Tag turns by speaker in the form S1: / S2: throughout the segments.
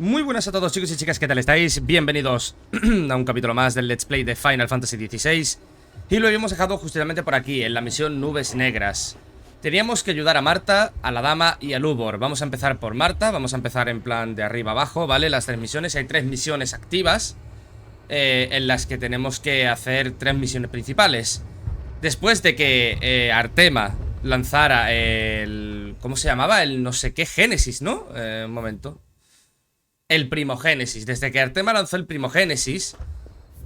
S1: Muy buenas a todos, chicos y chicas, ¿qué tal estáis? Bienvenidos a un capítulo más del Let's Play de Final Fantasy XVI. Y lo habíamos dejado justamente por aquí, en la misión Nubes Negras. Teníamos que ayudar a Marta, a la dama y a Lubor. Vamos a empezar por Marta, vamos a empezar en plan de arriba abajo, ¿vale? Las tres misiones, hay tres misiones activas en las que tenemos que hacer tres misiones principales. Después de que Artema lanzara el... ¿cómo se llamaba? El no sé qué Génesis, ¿no? Un momento. El primogénesis. Desde que Artema lanzó el primogénesis.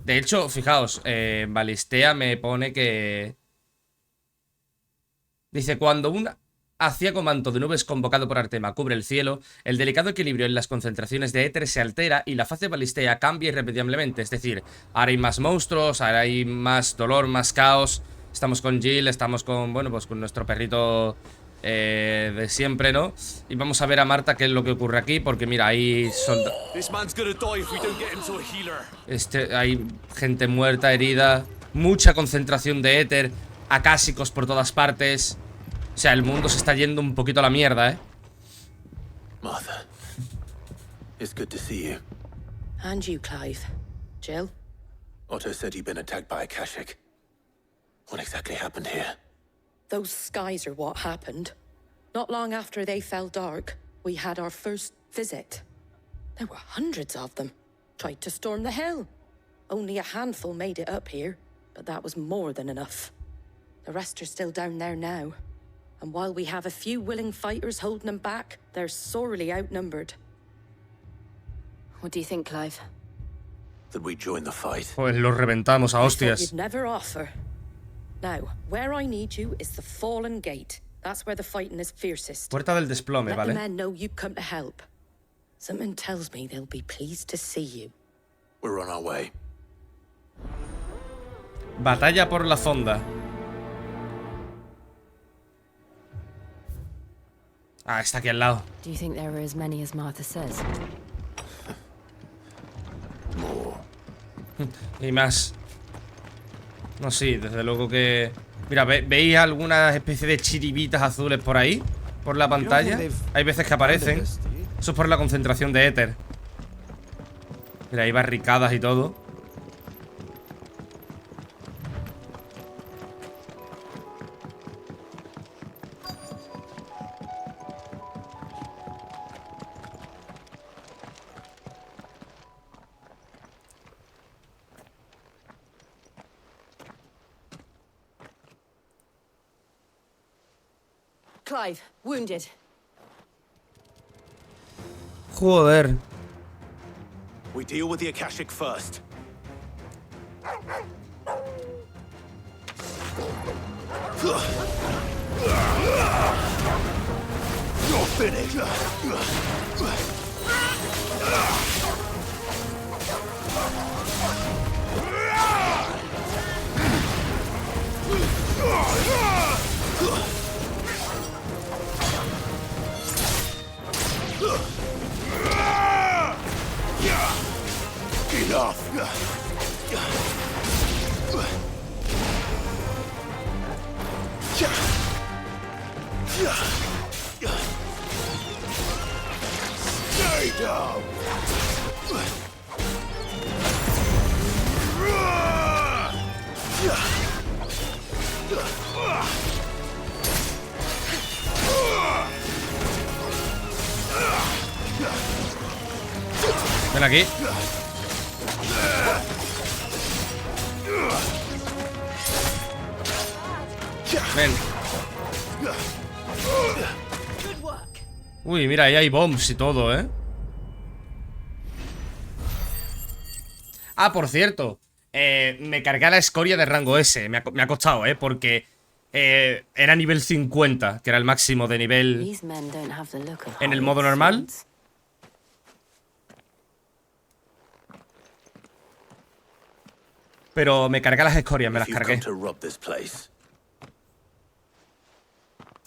S1: De hecho, fijaos, Balistea me pone que... Dice, cuando un aciago manto de nubes convocado por Artema cubre el cielo, el delicado equilibrio en las concentraciones de éter se altera y la faz de Balistea cambia irremediablemente. Es decir, ahora hay más monstruos, ahora hay más dolor, más caos. Estamos con Jill, estamos con, bueno, pues con nuestro perrito de siempre, ¿no? Y vamos a ver a Marta qué es lo que ocurre aquí, porque mira, hay hay gente muerta, herida, mucha concentración de éter, acásicos por todas partes. O sea, el mundo se está yendo un poquito a la mierda, ¿eh?
S2: Martha, it's good to see you.
S3: And you, Clive. Jill?
S2: Otto said you'd been attacked by a Kashik. What exactly happened here?
S3: Those skies are what happened. Not long after they fell dark, we had our first visit. There were hundreds of them. Tried to storm the hill. Only a handful made it up here, but that was more than enough. The rest are still down there now. And while we have a few willing fighters holding them back, they're sorely outnumbered.
S4: What do you think, Clive?
S2: That we join the fight?
S1: Pues los reventamos a
S3: I thought
S1: hostias.
S3: you'd never offer. Now, where I need you is the Fallen Gate. That's where the fighting is fiercest.
S1: Puerta del desplome,
S3: Let the
S1: ¿vale?
S3: men know you've come to help. Something tells me they'll be pleased to see you.
S2: We're on our way.
S1: Batalla por la fonda. Ah, está aquí al lado.
S4: Do you think there are as many as Martha says?
S2: More.
S1: Y más. No, sí, desde luego que... Mira, ¿veis alguna especie de chiribitas azules por ahí? Por la pantalla. Hay veces que aparecen. Eso es por la concentración de éter. Mira, hay barricadas y todo.
S4: Clive, wounded.
S1: Joder.
S2: We deal with the Akashic first. You're finished. Enough. Stay down.
S1: Ven aquí. Ven. Uy, mira, ahí hay bombs y todo, ¿eh? Ah, por cierto, me cargué la escoria de rango S. Me ha costado, porque era nivel 50, que era el máximo de nivel en el modo normal. Pero me cargué las escorias, me las cargué.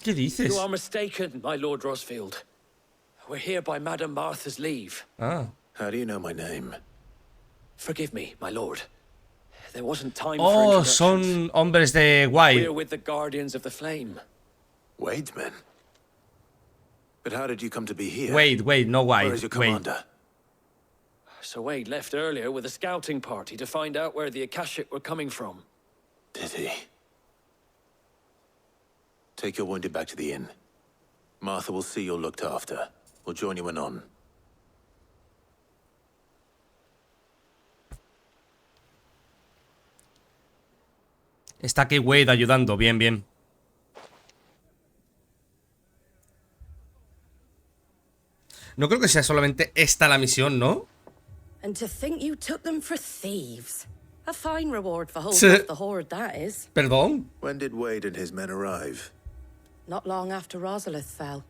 S1: ¿Qué dices?
S5: You are mistaken, my Lord Rosfield. We're here by Madame Martha's leave.
S1: Ah.
S2: How do you know my name?
S5: Forgive me, my lord. There wasn't time for
S1: Oh,
S5: introductions.
S1: son hombres de Wade.
S5: We're with the Guardians of the Flame.
S2: Wade's men. But how did you come to be here?
S1: Wade, no
S2: Where
S1: Wade.
S2: is your
S1: Wade.
S2: commander?
S5: So Wade left earlier with a scouting party to find out where the Akashic were coming from.
S2: Did he? Take your wounded back to the inn. Martha will see you're looked after. We'll join you anon.
S1: Está aquí Wade ayudando. Bien, bien. No creo que sea solamente esta la misión, ¿no?
S3: And to think you took them for thieves. A fine reward for holding off the horde, that is.
S1: Perdón.
S2: When did Wade and his men arrive?
S3: Not long after Rosalith fell.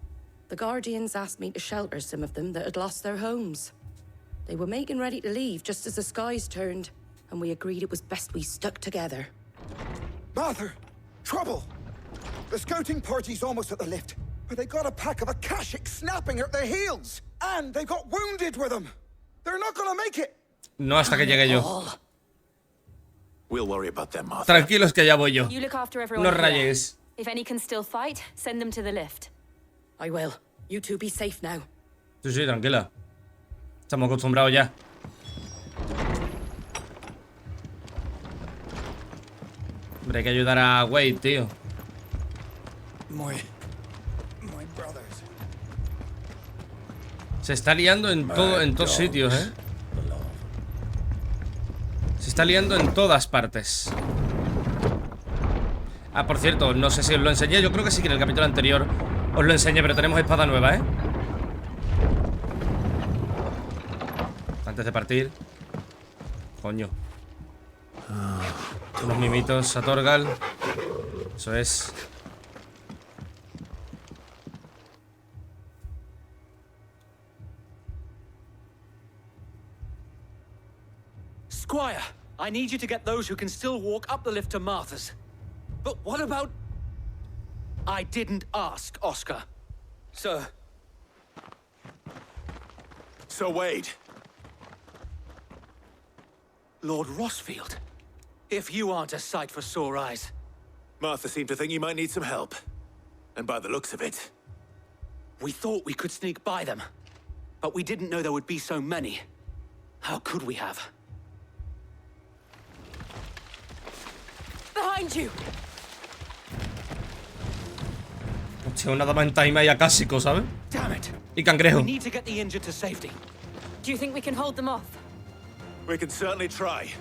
S3: The Guardians asked me to shelter some of them that had lost their homes. They were making ready to leave just as the skies turned, and we agreed it was best we stuck together.
S6: Martha! Trouble! The scouting party's almost at the lift, but they got a pack of Akashic snapping at their heels! And they got wounded with them! They're not gonna make it!
S1: No hasta que llegue yo.
S2: We'll worry about them, Martha.
S1: Tranquilos que ya voy yo.
S4: You look after everyone.
S1: No
S4: here.
S1: rayéis.
S4: If any can still fight, send them to the lift.
S3: I will. You two be safe now.
S1: Sí, sí, tranquila. Estamos acostumbrados ya. Hombre, hay que ayudar a Wade, tío.
S6: My brothers.
S1: Se está liando en todos sitios, ¿eh? Se está liando en todas partes. Ah, por cierto, no sé si os lo enseñé. Yo creo que sí que en el capítulo anterior os lo enseñé, pero tenemos espada nueva, ¿eh? Antes de partir. Coño. Unos mimitos a Torgal. Eso es.
S7: Squire, I need you to get those who can still walk up the lift to Martha's. But what about... I didn't ask, Oscar. Sir.
S2: So, Wade.
S7: Lord Rosfield. If you aren't a sight for sore eyes.
S2: Martha seemed to think you might need some help. And by the looks of it...
S7: We thought we could sneak by them. But we didn't know there would be so many. How could we have?
S3: Behind you!
S1: Hostia, una dama en time ahí acásico, ¿sabes?
S7: Damn it.
S1: Y cangrejo.
S7: We need to get the injured to safety.
S4: Do you think we can hold them off?
S2: We can certainly try.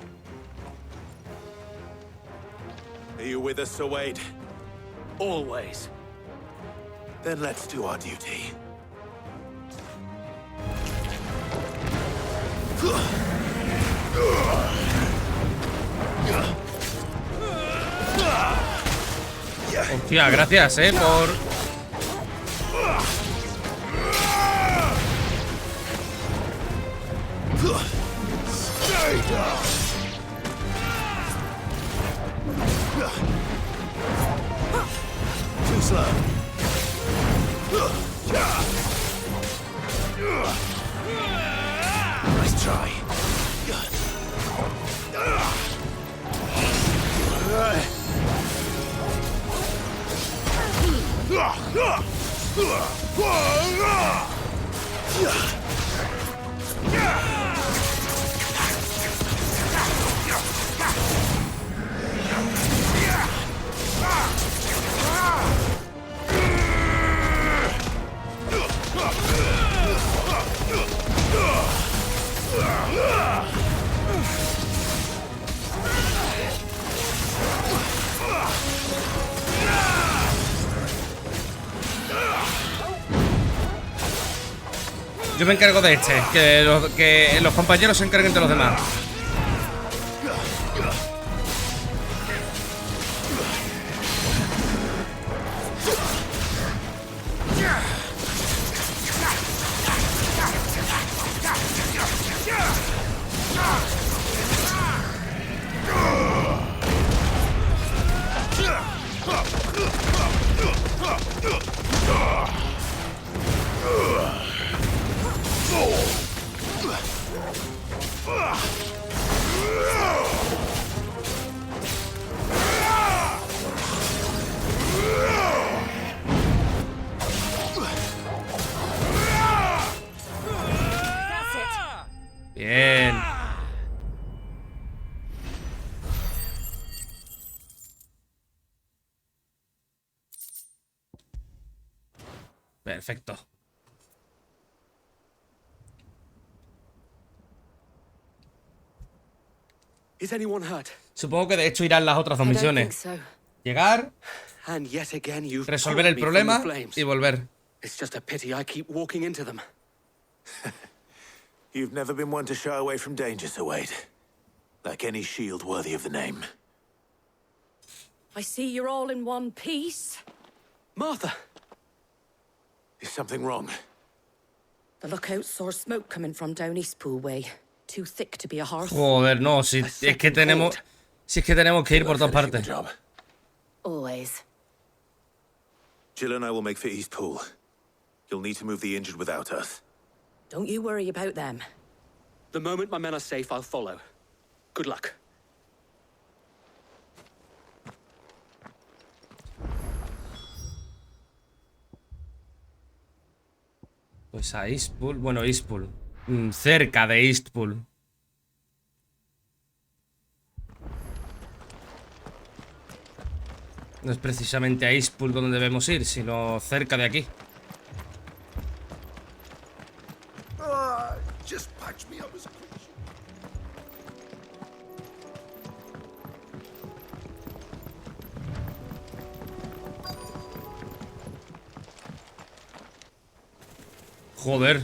S2: Are you with us, Sir Wade?
S7: Always.
S2: Then let's do our duty.
S1: Hostia, gracias, por...
S2: Too slow. Nice try.
S1: Yo me encargo de este, que los compañeros se encarguen de los demás. Bien. Perfecto.
S7: Is anyone hurt?
S1: Supongo que de hecho irán las otras dos
S4: I don't think
S1: misiones.
S4: so.
S1: Llegar,
S7: And yet again you've
S1: resolver
S7: pulled
S1: el
S7: me from
S1: problema
S7: the flames.
S1: y volver.
S7: It's just a pity I keep walking into them.
S2: You've never been one to shy away from danger, Sir Wade. Like any shield worthy of the name.
S3: I see you're all in one piece.
S7: Martha!
S2: Is something wrong?
S3: The lookout saw smoke coming from down Eastpool way. Too thick to be a hearth.
S1: Joder, no, si es que tenemos... Si es que tenemos que ir por todas
S2: Finishing the
S1: partes.
S2: job.
S4: Always.
S2: Jill and I will make for Eastpool. You'll need to move the injured without us.
S3: Don't you worry about them.
S7: The moment my men are safe, I'll follow. Good luck.
S1: Pues a Eastpool, bueno, Eastpool. Cerca de Eastpool. No es precisamente a Eastpool donde debemos ir, sino cerca de aquí.
S6: Just patch me up as quick as you...
S1: Joder.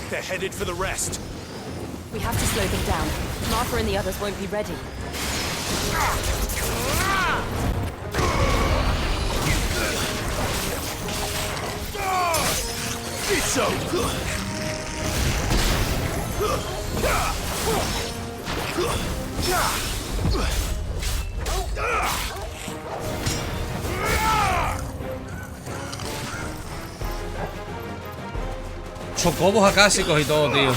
S2: They're headed for the rest.
S4: We have to slow them down. Martha and the others won't be ready.
S2: It's over.
S1: Chocobos acásicos y todo, tío.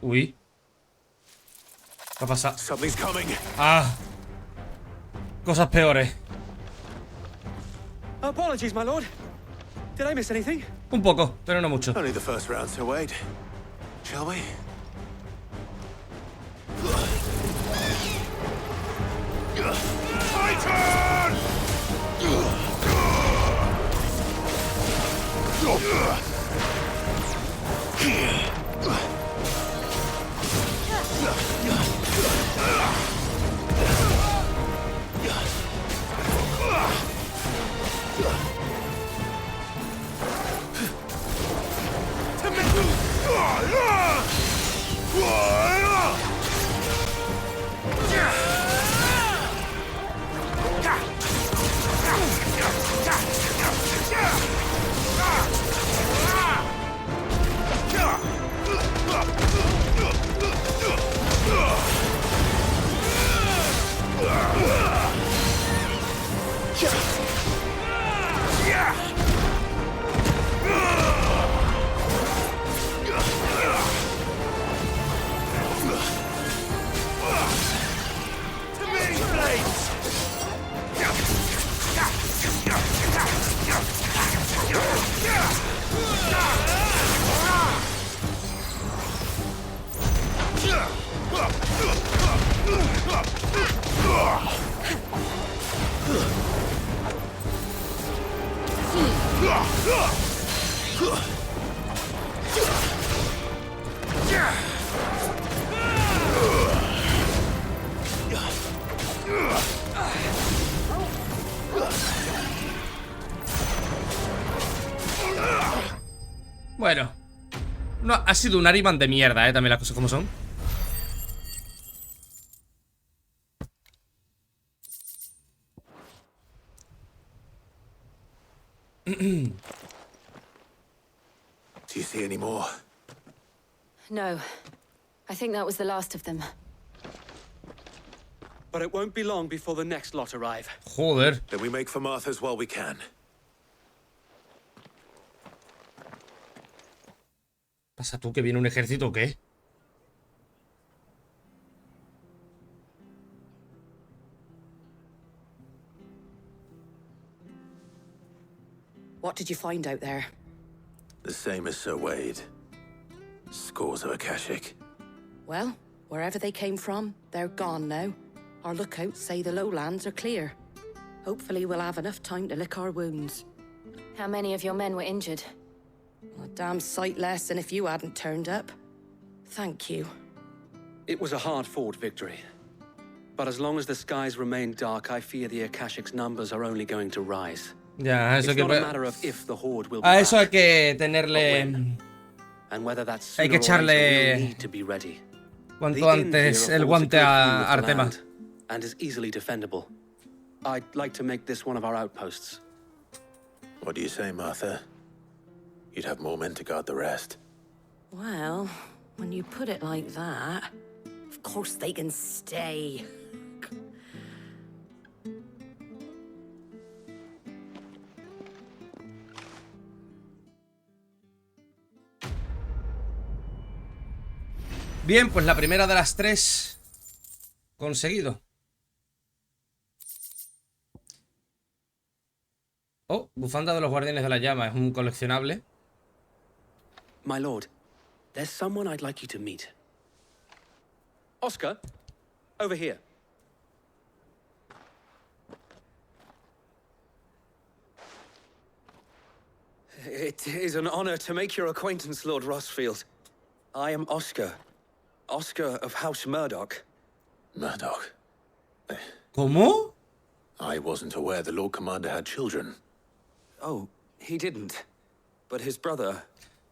S1: Uy. ¿Qué ha pasado?
S2: Something's coming.
S1: Ah. Cosas peores.
S7: Apologies, my lord. Did I miss anything?
S1: Un poco, pero no mucho.
S2: Only the first round, Sir Wade. Shall we? Titan!
S1: Bueno. No, ha sido un Ariman de mierda, también las cosas como son.
S2: Do you see any more?
S4: No. I think that was the last of them.
S7: But it won't be long before the next lot arrive.
S1: Joder.
S2: Then we make for Martha's while we can.
S1: ¿Pasa tú que viene un ejército o qué?
S3: What did you find out there?
S2: The same as Sir Wade. Scores of Akashic.
S3: Well, wherever they came from, they're gone now. Our lookouts say the lowlands are clear. Hopefully we'll have enough time to lick our wounds.
S4: How many of your men were injured?
S3: A damn sight less than if you hadn't turned up. Thank you.
S7: It was a hard-fought victory. But as long as the skies remain dark, I fear the Akashic's numbers are only going to rise.
S1: Ya, eso
S7: It's
S1: que...
S7: not a matter of if the horde will be
S1: A eso hay
S7: back,
S1: que
S7: but
S1: tenerle...
S7: when. And whether that's
S1: Hay que
S7: sooner or later,
S1: echarle
S7: we'll need to be ready.
S1: cuanto
S7: The inn
S1: antes
S7: here
S1: el
S7: affords
S1: guante
S7: good
S1: a
S7: view of the
S1: Artema.
S7: land, and is easily defendable. I'd like to make this one of our outposts.
S2: What do you say, Martha? You'd have more men to guard the rest.
S3: Well, when you put it like that, of course they can stay.
S1: Bien, pues la primera de las tres conseguido. Oh, bufanda de los guardianes de la llama, es un coleccionable.
S7: My lord, there's someone I'd like you to meet. Oscar, over here.
S5: It is an honor to make your acquaintance, Lord Rosfield. I am Oscar. Oscar of House Murdoch.
S2: Murdoch.
S1: ¿Cómo?
S2: I wasn't aware the Lord Commander had children.
S5: Oh, he didn't. But his brother,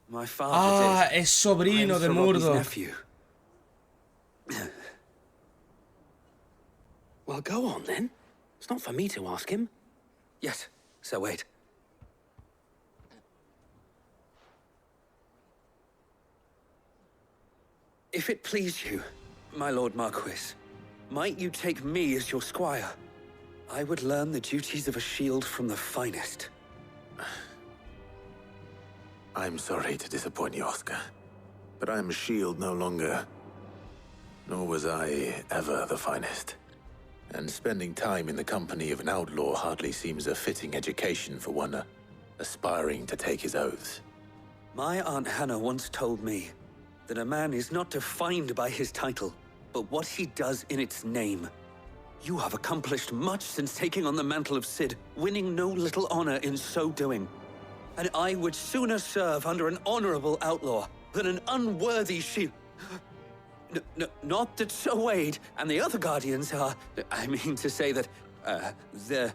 S5: my father
S1: Ah,
S5: did.
S1: es sobrino
S5: I am
S1: de
S5: Sir Rodney's
S1: Murdoch.
S5: nephew.
S7: Well, go on then. It's not for me to ask him.
S5: Yes, Sir Wade. If it please you, my Lord Marquis, might you take me as your squire? I would learn the duties of a shield from the finest.
S2: I'm sorry to disappoint you, Oscar. But I'm a shield no longer. Nor was I ever the finest. And spending time in the company of an outlaw hardly seems a fitting education for one aspiring to take his oaths.
S5: My Aunt Hannah once told me that a man is not defined by his title, but what he does in its name. You have accomplished much since taking on the mantle of Cid, winning no little honor in so doing. And I would sooner serve under an honorable outlaw than an unworthy shield. Not that Sir Wade and the other guardians are... I mean to say that, they're...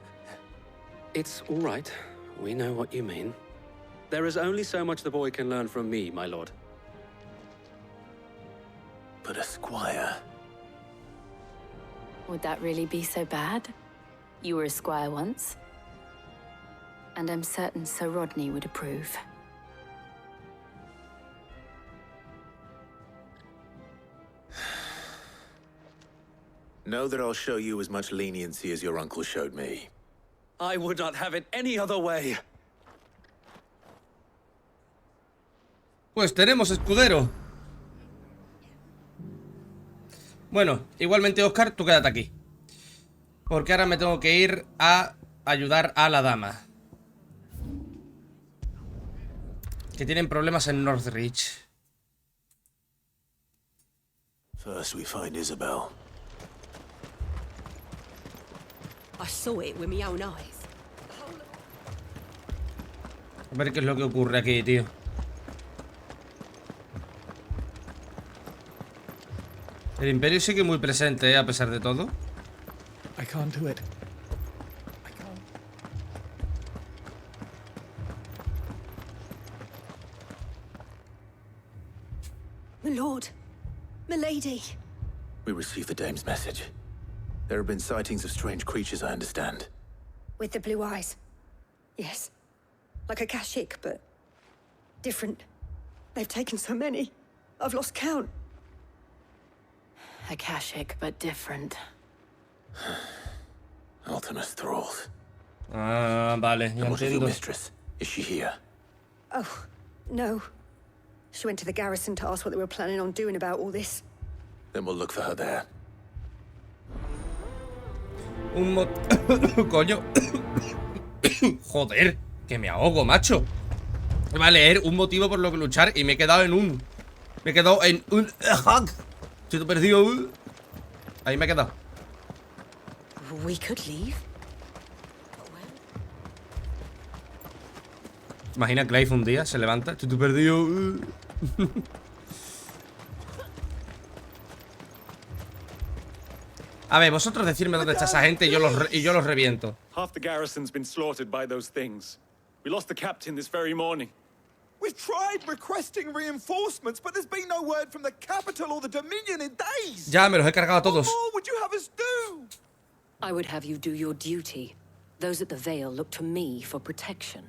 S7: It's all right. We know what you mean. There is only so much the boy can learn from me, my lord.
S2: But a squire...
S4: Would that really be so bad? You were a squire once. And I'm certain Sir Rodney would approve.
S2: Know that I'll show you as much leniency as your uncle showed me.
S5: I would not have it any other way.
S1: Pues tenemos escudero. Bueno, igualmente Oscar, tú quédate aquí. Porque ahora me tengo que ir a ayudar a la dama. Que tienen problemas en Northridge.
S2: First we find Isabel.
S8: I saw it with my own eyes.
S1: A ver qué es lo que ocurre aquí, tío. El Imperio sigue muy presente, a pesar de todo.
S9: I can't do it. I can't.
S8: My lord. My lady.
S2: We received the dame's message. There have been sightings of strange creatures, I understand.
S8: With the blue eyes. Yes. Like a Akashic, but different. They've taken so many. I've lost count.
S4: Akashic, but different.
S2: Ultimus thralls.
S1: Ah, vale, ya
S2: And what of your
S1: entiendo.
S2: mistress? Is she here?
S8: Oh, no. She went to the garrison to ask what they were planning on doing about all this.
S2: Then we'll look for her there.
S1: Coño. Joder, que me ahogo, macho. Iba a leer un motivo por lo que luchar y me he quedado en un... Me he quedado en un... Estoy todo perdido. Ahí me he quedado.
S8: We could leave.
S1: Imagina Clive un día, se levanta. Estoy todo perdido. A ver, vosotros decirme dónde está esa gente y yo los reviento.
S10: Half the garrison's been slaughtered by those things. We lost the captain this very morning.
S6: We've tried requesting reinforcements, but there's been no word from the Capitulo or the Dominion in days.
S1: Ya, me los he cargado a todos.
S6: What more would you have us do?
S3: I would have you do your duty. Those at the Vale look to me for protection.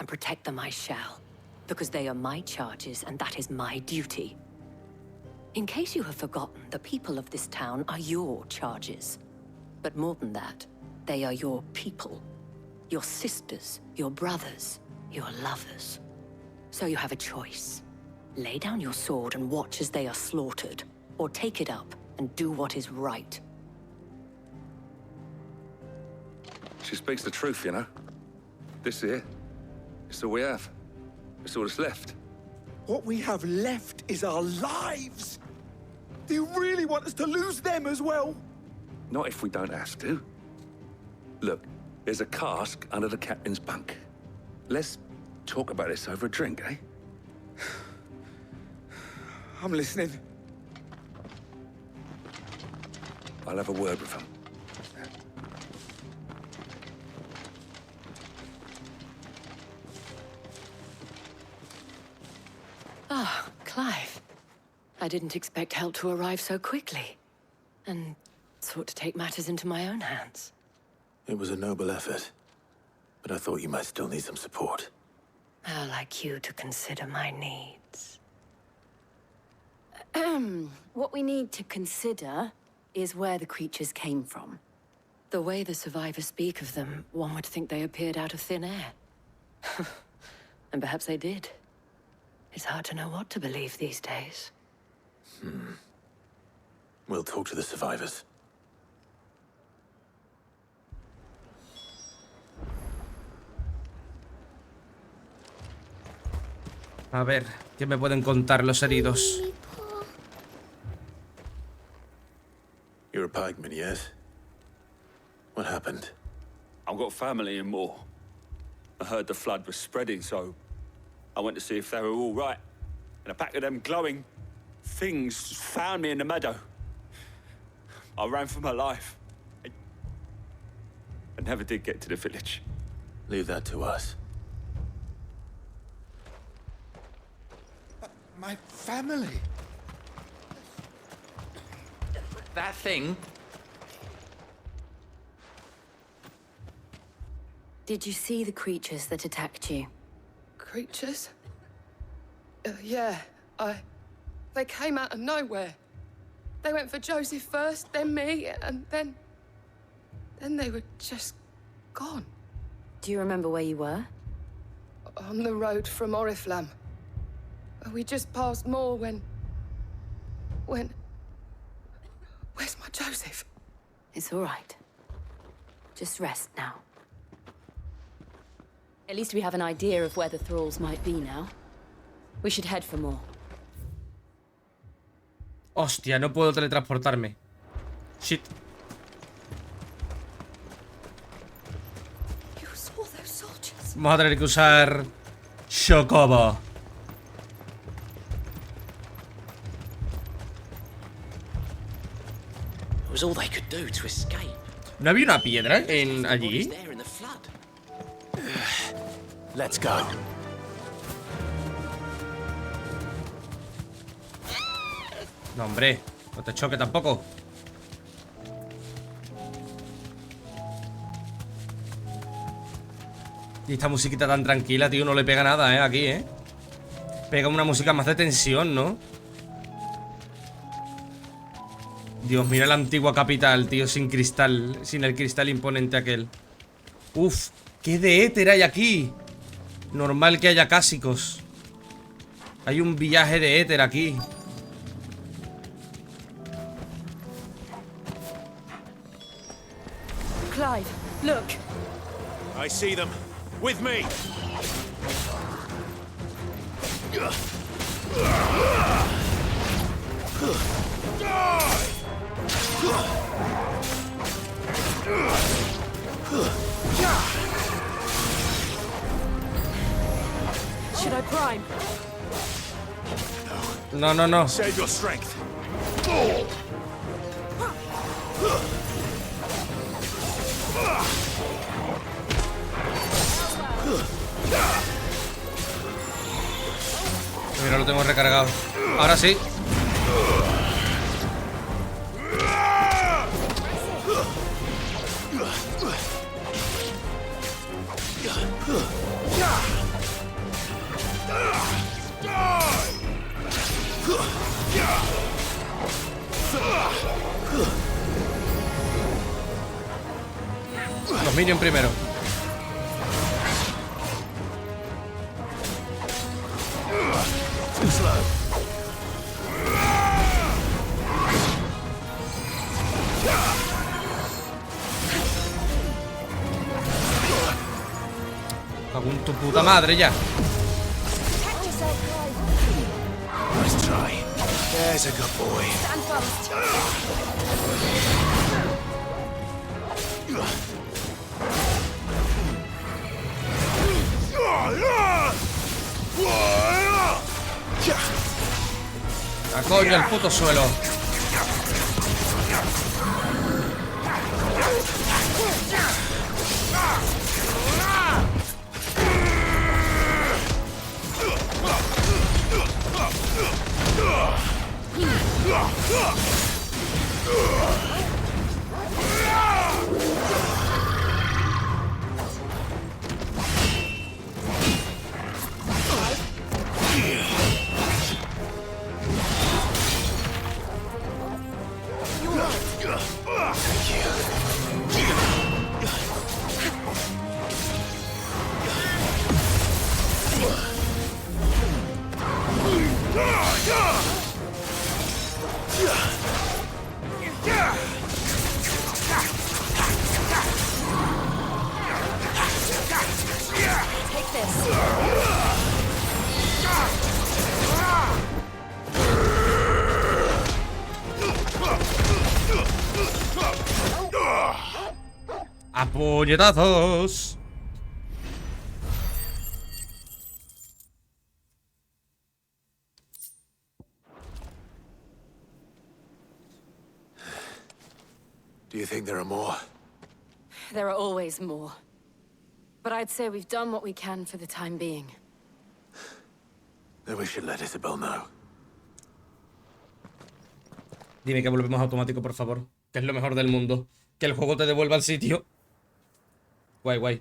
S3: And protect them I shall. Because they are my charges, and that is my duty. In case you have forgotten, the people of this town are your charges. But more than that, they are your people. Your sisters, your brothers, your lovers. So you have a choice. Lay down your sword and watch as they are slaughtered, or take it up and do what is right.
S11: She speaks the truth, you know. This here, it's all we have. It's all that's left.
S6: What we have left is our lives. Do you really want us to lose them as well?
S11: Not if we don't have to. Look, there's a cask under the captain's bunk. Let's talk about this over a drink, eh?
S6: I'm listening.
S11: I'll have a word with him.
S3: Ah, Clive. I didn't expect help to arrive so quickly. And sought to take matters into my own hands.
S2: It was a noble effort, but I thought you might still need some support.
S3: How like you to consider my needs.
S4: What we need to consider is where the creatures came from.
S3: The way the survivors speak of them, one would think they appeared out of thin air. And perhaps they did. It's hard to know what to believe these days.
S2: We'll talk to the survivors.
S1: A ver, ¿qué me pueden contar los heridos?
S2: You're a pikeman, yes? What happened?
S10: I've got family in Moor. I heard the flood was spreading, so I went to see if they were all right. And a pack of them glowing things found me in the meadow. I ran for my life. I never did get to the village.
S2: Leave that to us.
S6: My family.
S5: That thing?
S4: Did you see the creatures that attacked you?
S12: Creatures? Yeah, They came out of nowhere. They went for Joseph first, then me, and then they were just gone.
S4: Do you remember where you were?
S12: On the road from Oriflamme. We just passed Moor when... Where's my Joseph?
S4: It's all right. Just rest now. At least we have an idea of where the thralls might be now. We should head for more.
S1: Hostia, no puedo teletransportarme. Shit.
S12: You saw those soldiers?
S1: Vamos a tener que usar Chocobo.
S13: It was all they could do to escape.
S1: ¿No había una piedra en allí?
S13: There in the flood.
S2: Let's go.
S1: No, hombre, no te choque tampoco. Y esta musiquita tan tranquila, tío, no le pega nada, aquí, Pega una música más de tensión, ¿no? Dios, mira la antigua capital, tío, sin cristal. Sin el cristal imponente aquel. Uf, qué de éter hay aquí. Normal que haya cásicos. Hay un viaje de éter aquí.
S8: Clive, look.
S14: I see them. With me.
S8: Should I prime?
S1: No, no, no.
S14: Save your strength.
S1: Mira, lo tengo recargado. Ahora sí. Los minions primero.
S14: Too slow.
S1: Cago en tu puta madre ya.
S14: Nice try. There's a good boy.
S8: Stand fast.
S1: A coño el puto suelo.
S8: Take this.
S1: ¡A puñetazos!
S2: Do you think there are more?
S4: There are always more. But I'd say we've done what we can for the time being.
S2: Then we should let Isabel know.
S1: Dime que volvemos automático, por favor. Que es lo mejor del mundo. Que el juego te devuelva al sitio. Guay, guay.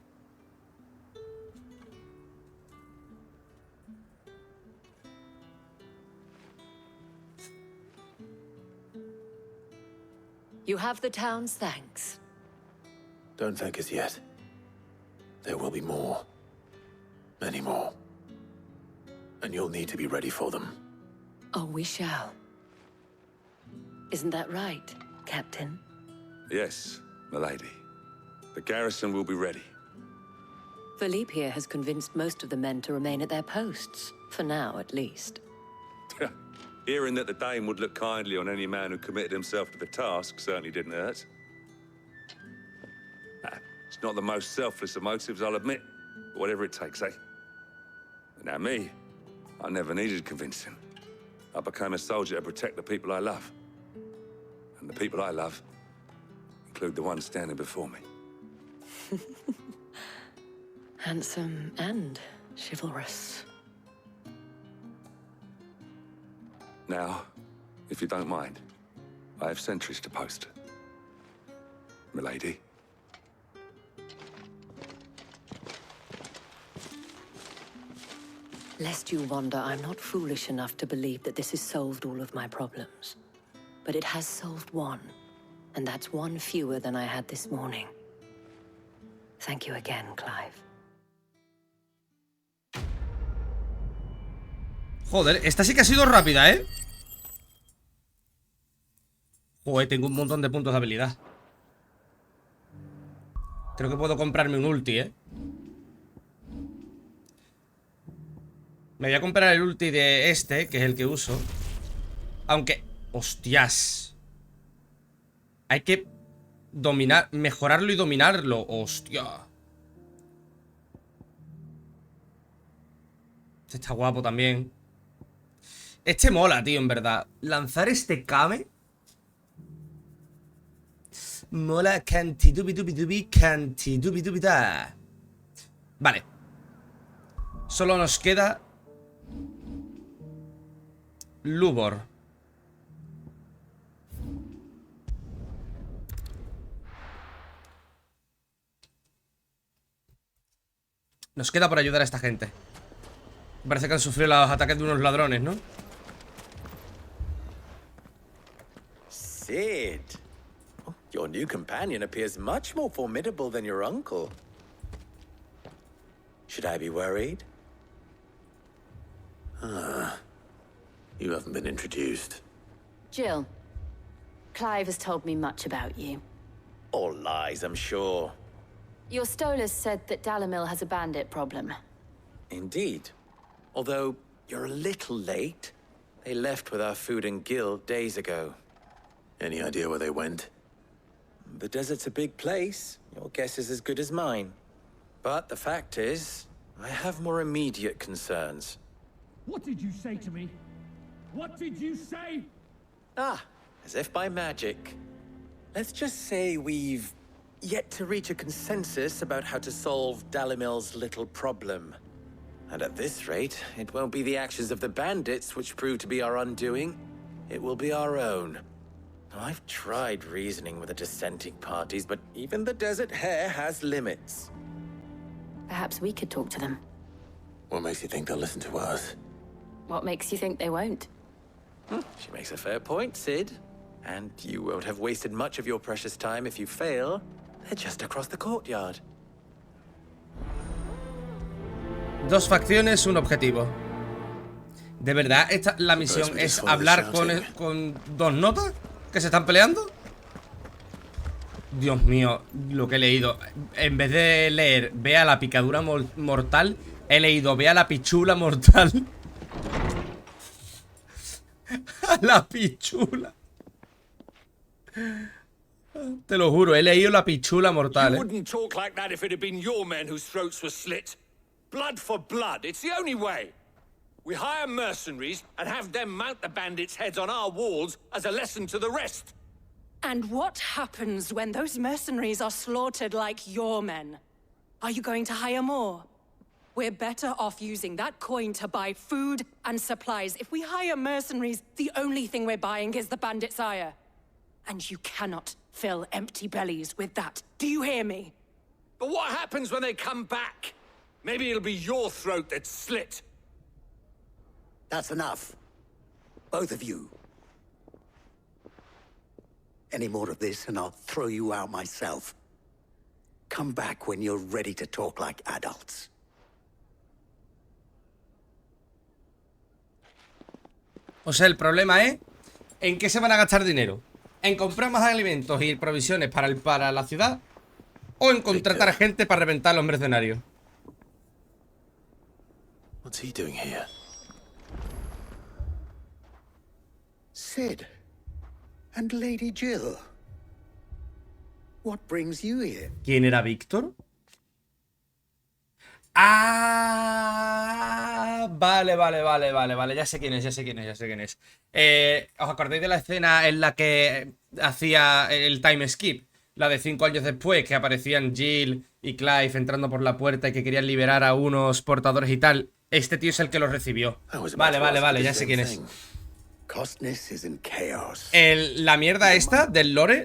S15: You have the town's thanks.
S2: Don't thank us yet. There will be more. Many more. And you'll need to be ready for them.
S15: Oh, we shall. Isn't that right, Captain?
S11: Yes, milady. The garrison will be ready.
S15: Philippe here has convinced most of the men to remain at their posts. For now, at least.
S11: Hearing that the Dane would look kindly on any man who committed himself to the task certainly didn't hurt. It's not the most selfless of motives, I'll admit. But whatever it takes, eh? But now me, I never needed convincing. I became a soldier to protect the people I love. And the people I love include the ones standing before me.
S15: Handsome and chivalrous.
S11: Now, if you don't mind, I have sentries to post. Milady.
S15: Lest you wonder, I'm not foolish enough to believe that this has solved all of my problems. But it has solved one, and that's one fewer than I had this morning. Thank you again, Clive.
S1: Joder, esta sí que ha sido rápida, ¿eh? Joder, tengo un montón de puntos de habilidad. Creo que puedo comprarme un ulti, ¿eh? Me voy a comprar el ulti de este, que es el que uso. Aunque... ¡Hostias! Hay que dominar... Mejorarlo y dominarlo. ¡Hostia! Este está guapo también. Este mola, tío, en verdad. Lanzar este Kame mola cantidubidubidubida. Vale. Solo nos queda Lubor. Nos queda por ayudar a esta gente. Parece que han sufrido los ataques de unos ladrones, ¿no?
S14: Sid. Your new companion appears much more formidable than your uncle. Should I be worried?
S2: You haven't been introduced.
S4: Jill, Clive has told me much about you.
S14: All lies, I'm sure.
S4: Your Stolas said that Dalamil has a bandit problem.
S14: Indeed. Although, you're a little late. They left with our food and guild days ago.
S2: Any idea where they went?
S14: The desert's a big place. Your guess is as good as mine. But the fact is, I have more immediate concerns.
S16: What did you say to me? What did you say?
S14: Ah, as if by magic. Let's just say we've yet to reach a consensus about how to solve Dalimil's little problem. And at this rate, it won't be the actions of the bandits which prove to be our undoing. It will be our own. I've tried reasoning with the dissenting parties, but even the Desert Hare has limits.
S4: Perhaps we could talk to them.
S2: What makes you think they'll listen to us?
S4: What makes you think they won't?
S14: She makes a fair point, Sid. And you won't have wasted much of your precious time if you fail. They're just across the courtyard.
S1: Dos facciones, un objetivo. ¿De verdad la misión es hablar con dos notas que se están peleando? Dios mío, lo que he leído. En vez de leer vea la picadura mortal, he leído vea la pichula mortal. La pichula. Te lo juro, he leído la pichula mortal.
S10: You wouldn't talk like that if it had been your men whose throats were slit. Blood for blood, it's the only way. We hire mercenaries and have them mount the bandits' heads on our walls as a lesson to the rest.
S17: And what happens when those mercenaries are slaughtered like your men? Are you going to hire more? We're better off using that coin to buy food and supplies. If we hire mercenaries, the only thing we're buying is the bandits' ire. And you cannot fill empty bellies with that. Do you hear me?
S10: But what happens when they come back? Maybe it'll be your throat that's slit.
S18: That's enough. Both of you. Any more of this and I'll throw you out myself. Come back when you're ready to talk like adults.
S1: O sea, el problema es ¿en qué se van a gastar dinero? ¿En comprar más alimentos y provisiones para la ciudad? ¿O en contratar gente para reventar a los mercenarios?
S2: What's he doing here?
S18: Sid. And Lady Jill. What brings you here?
S1: ¿Quién era Víctor? Ah, vale. Ya sé quién es. ¿Os acordáis de la escena en la que hacía el time skip? La de 5 años después, que aparecían Jill y Clive entrando por la puerta y que querían liberar a unos portadores y tal. Este tío es el que los recibió. Vale, ya sé quién es. La mierda esta del lore,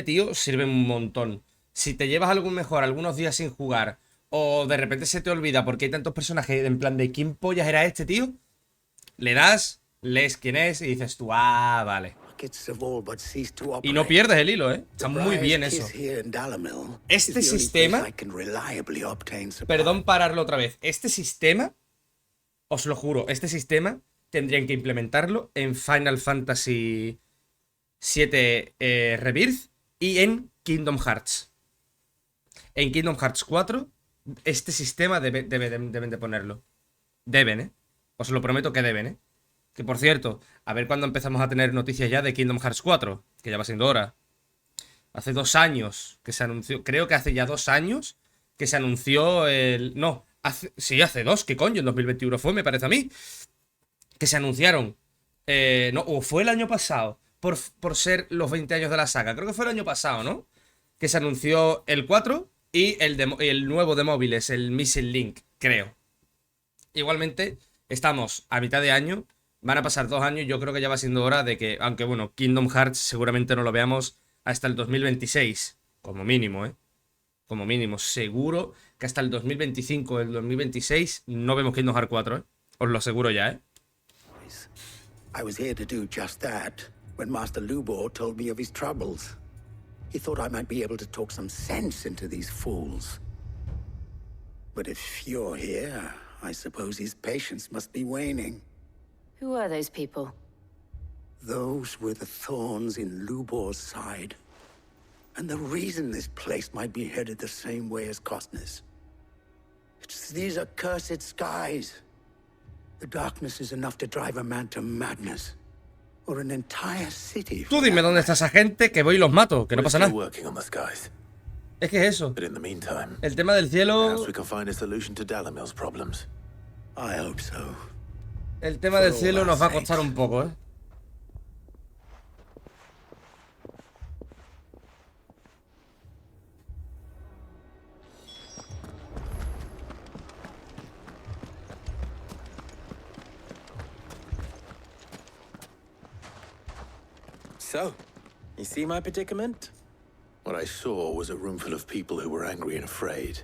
S1: tío, sirve un montón. Si te llevas algún mejor algunos días sin jugar o de repente se te olvida porque hay tantos personajes en plan de ¿quién pollas era este, tío? Le das, lees quién es y dices tú, ah, vale. Y no pierdes el hilo, ¿eh? Está muy bien eso. Este sistema... Perdón pararlo otra vez. Este sistema, os lo juro, este sistema tendrían que implementarlo en Final Fantasy VII Rebirth y en Kingdom Hearts. En Kingdom Hearts 4, este sistema deben de ponerlo. Deben, ¿eh? Os lo prometo que deben, ¿eh? Que por cierto, a ver cuándo empezamos a tener noticias ya de Kingdom Hearts 4, que ya va siendo hora. Hace 2 años que se anunció, creo que hace ya 2 años que se anunció el... No, hace 2, ¿qué coño? En 2021 fue, me parece a mí. Que se anunciaron. No, o fue el año pasado, por ser los 20 años de la saga. Creo que fue el año pasado, ¿no? Que se anunció el 4 y el nuevo de móviles, el Missing Link, creo. Igualmente, estamos a mitad de año. Van a pasar 2 años, yo creo que ya va siendo hora de que, aunque bueno, Kingdom Hearts seguramente no lo veamos hasta el 2026, como mínimo, ¿eh? Como mínimo, seguro que hasta el 2025 o el 2026 no vemos Kingdom Hearts 4, ¿eh? Os lo aseguro ya, ¿eh?
S18: I was here to do just that when Master Lubor told me of his troubles. He thought I might be able to talk some sense into these fools. But if you're here, I suppose his patience must be waning.
S4: Who are those people?
S18: Those were the thorns in Lubor's side. And the reason this place might be headed the same way as Costner's. It's these accursed skies. The darkness is enough to drive a man to madness. Or an entire city.
S1: Tú dime dónde está esa gente que voy y los mato, que no pasa nada. Es que es eso. El tema del cielo... El tema del cielo nos va a costar un poco, ¿eh?
S14: So, you see my predicament?
S2: What I saw was a room full of people who were angry and afraid.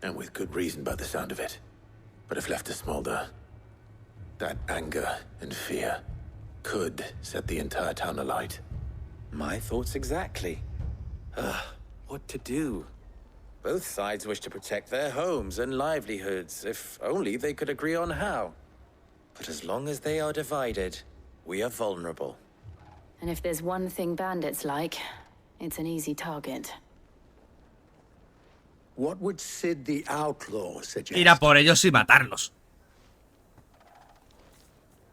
S2: And with good reason by the sound of it. But if left to smolder, that anger and fear could set the entire town alight.
S14: My thoughts exactly. What to do? Both sides wish to protect their homes and livelihoods, if only they could agree on how. But as long as they are divided, we are vulnerable.
S4: And if there's one thing bandits like, it's an easy target.
S18: What would Sid the Outlaw suggest?
S1: Ir a por ellos y matarlos.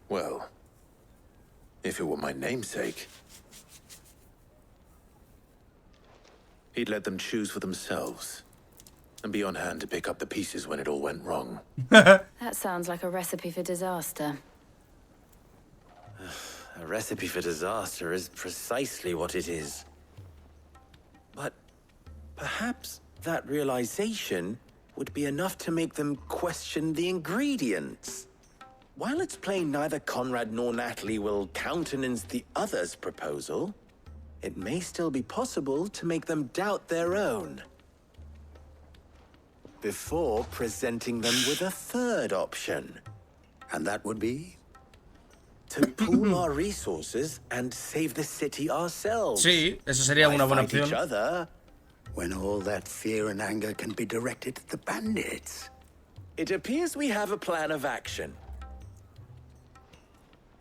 S2: Well, if it were my namesake, he'd let them choose for themselves and be on hand to pick up the pieces when it all went wrong.
S4: That sounds like a recipe for disaster.
S14: A recipe for disaster is precisely what it is. But perhaps that realization would be enough to make them question the ingredients. While it's plain neither Conrad nor Natalie will countenance the other's proposal, it may still be possible to make them doubt their own. Before presenting them with a third option.
S18: And that would be?
S14: To pool our resources and save the city ourselves.
S1: Sí, eso sería una buena opción.
S14: Each other,
S18: when all that fear and anger can be directed at the bandits.
S14: It appears we have a plan of action.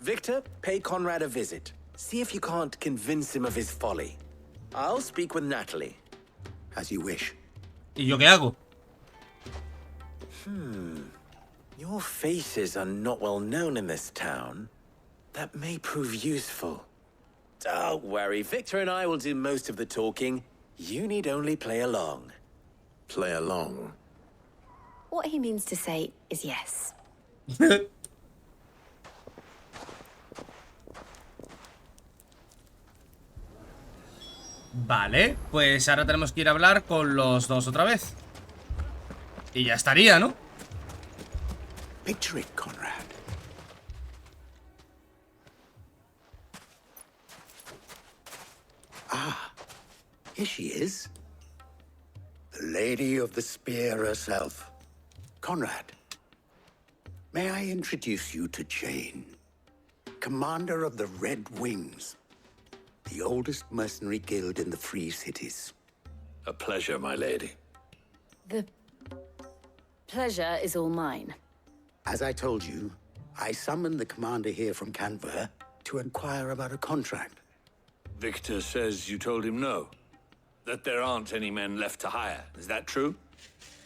S14: Victor, pay Conrad a visit. See if you can't convince him of his folly. I'll speak with Natalie.
S18: As you wish.
S1: ¿Y yo qué hago?
S14: Your faces are not well known in this town. That may prove useful. Don't worry, Victor and I will do most of the talking. You need only play along.
S2: Play along?
S4: What he means to say is yes.
S1: Vale, pues ahora tenemos que ir a hablar con los dos otra vez. Y ya estaría, ¿no?
S18: Picture it, Conrad. Ah, here she is. The Lady of the Spear herself. Conrad, may I introduce you to Jane, commander of the Red Wings, the oldest mercenary guild in the Free Cities.
S2: A pleasure, my lady.
S4: The pleasure is all mine.
S18: As I told you, I summoned the commander here from Canver to inquire about a contract.
S11: Victor says you told him no. That there aren't any men left to hire. Is that true?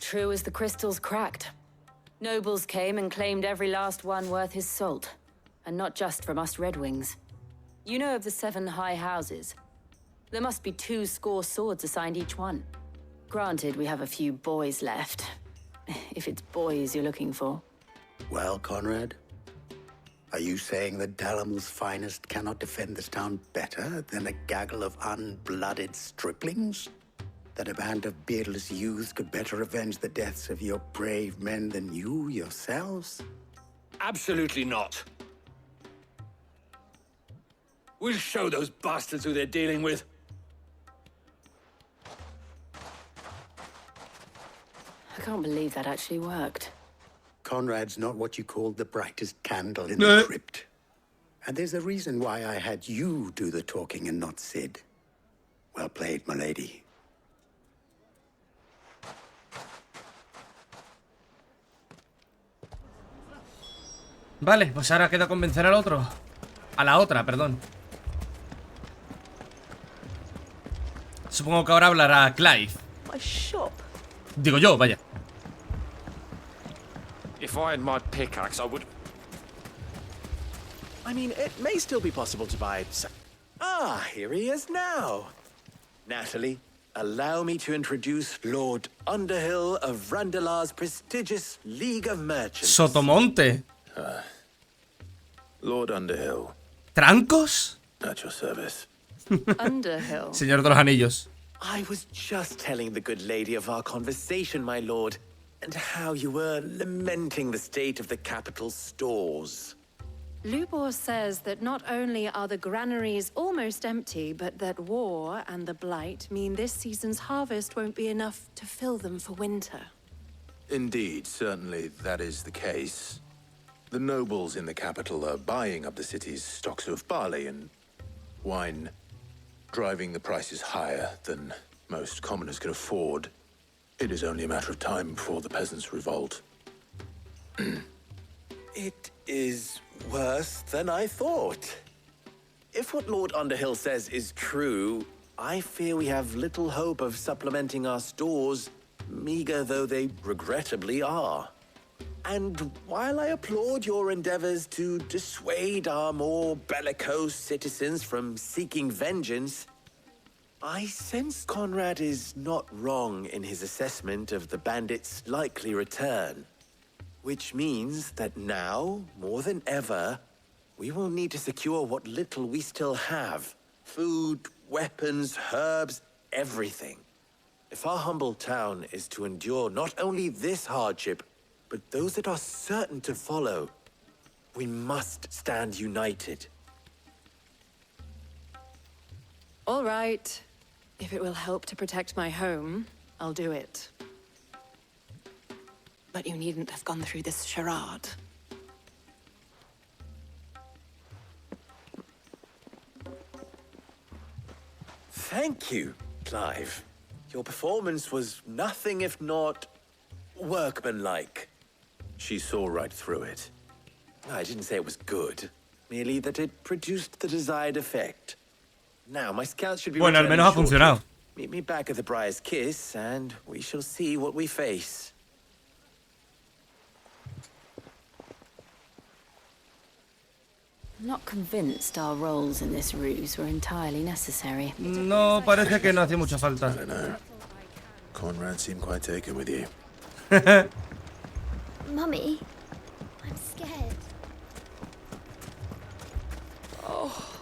S4: True as the crystals cracked. Nobles came and claimed every last one worth his salt. And not just from us Red Wings. You know of the 7 high houses. There must be 2 swords assigned each one. Granted, we have a few boys left. If it's boys you're looking for.
S18: Well, Conrad, are you saying that Dalamel's finest cannot defend this town better than a gaggle of unblooded striplings? That a band of beardless youths could better avenge the deaths of your brave men than you yourselves?
S10: Absolutely not. We'll show those bastards who they're dealing with.
S4: I can't believe that actually worked.
S18: Conrad's not what you called the brightest candle in the crypt. And there's a reason why I had you do the talking and not Sid. Well played, my lady.
S1: Vale, pues ahora queda convencer al otro. A la otra, perdón. Supongo que ahora hablará Clive.
S19: My shop.
S1: Digo yo, vaya.
S13: If I had my pickaxe, I would... I mean, it may still be possible to buy...
S14: Ah, here he is now. Natalie, allow me to introduce Lord Underhill of Randalar's prestigious League of Merchants.
S1: Sotomonte.
S2: Lord Underhill.
S1: ¿Trancos?
S2: At your service.
S4: Underhill.
S1: Señor de los Anillos.
S14: I was just telling the good lady of our conversation, my lord, and how you were lamenting the state of the capital's stores.
S17: Lubor says that not only are the granaries almost empty, but that war and the Blight mean this season's harvest won't be enough to fill them for winter.
S2: Indeed, certainly that is the case. The nobles in the capital are buying up the city's stocks of barley and wine, driving the prices higher than most commoners can afford. It is only a matter of time before the peasants revolt.
S14: It is worse than I thought. If what Lord Underhill says is true, I fear we have little hope of supplementing our stores, meager though they regrettably are. And while I applaud your endeavors to dissuade our more bellicose citizens from seeking vengeance, I sense Conrad is not wrong in his assessment of the bandits' likely return. Which means that now, more than ever, we will need to secure what little we still have. Food, weapons, herbs, everything. If our humble town is to endure not only this hardship, but those that are certain to follow, we must stand united.
S17: All right. If it will help to protect my home, I'll do it. But you needn't have gone through this charade.
S14: Thank you, Clive. Your performance was nothing if not workmanlike.
S2: She saw right through it.
S14: I didn't say it was good, merely that it produced the desired effect. Now, my scouts should be
S1: Bueno, al menos ha
S14: shortly.
S1: funcionado.
S14: Meet me back at the Briar's Kiss, and we shall see what we face.
S4: I'm not convinced our roles in this ruse were entirely necessary.
S1: No, parece que no hacía mucha falta.
S2: I don't know. Conrad seemed quite taken with you.
S20: Mummy, I'm scared.
S12: Oh,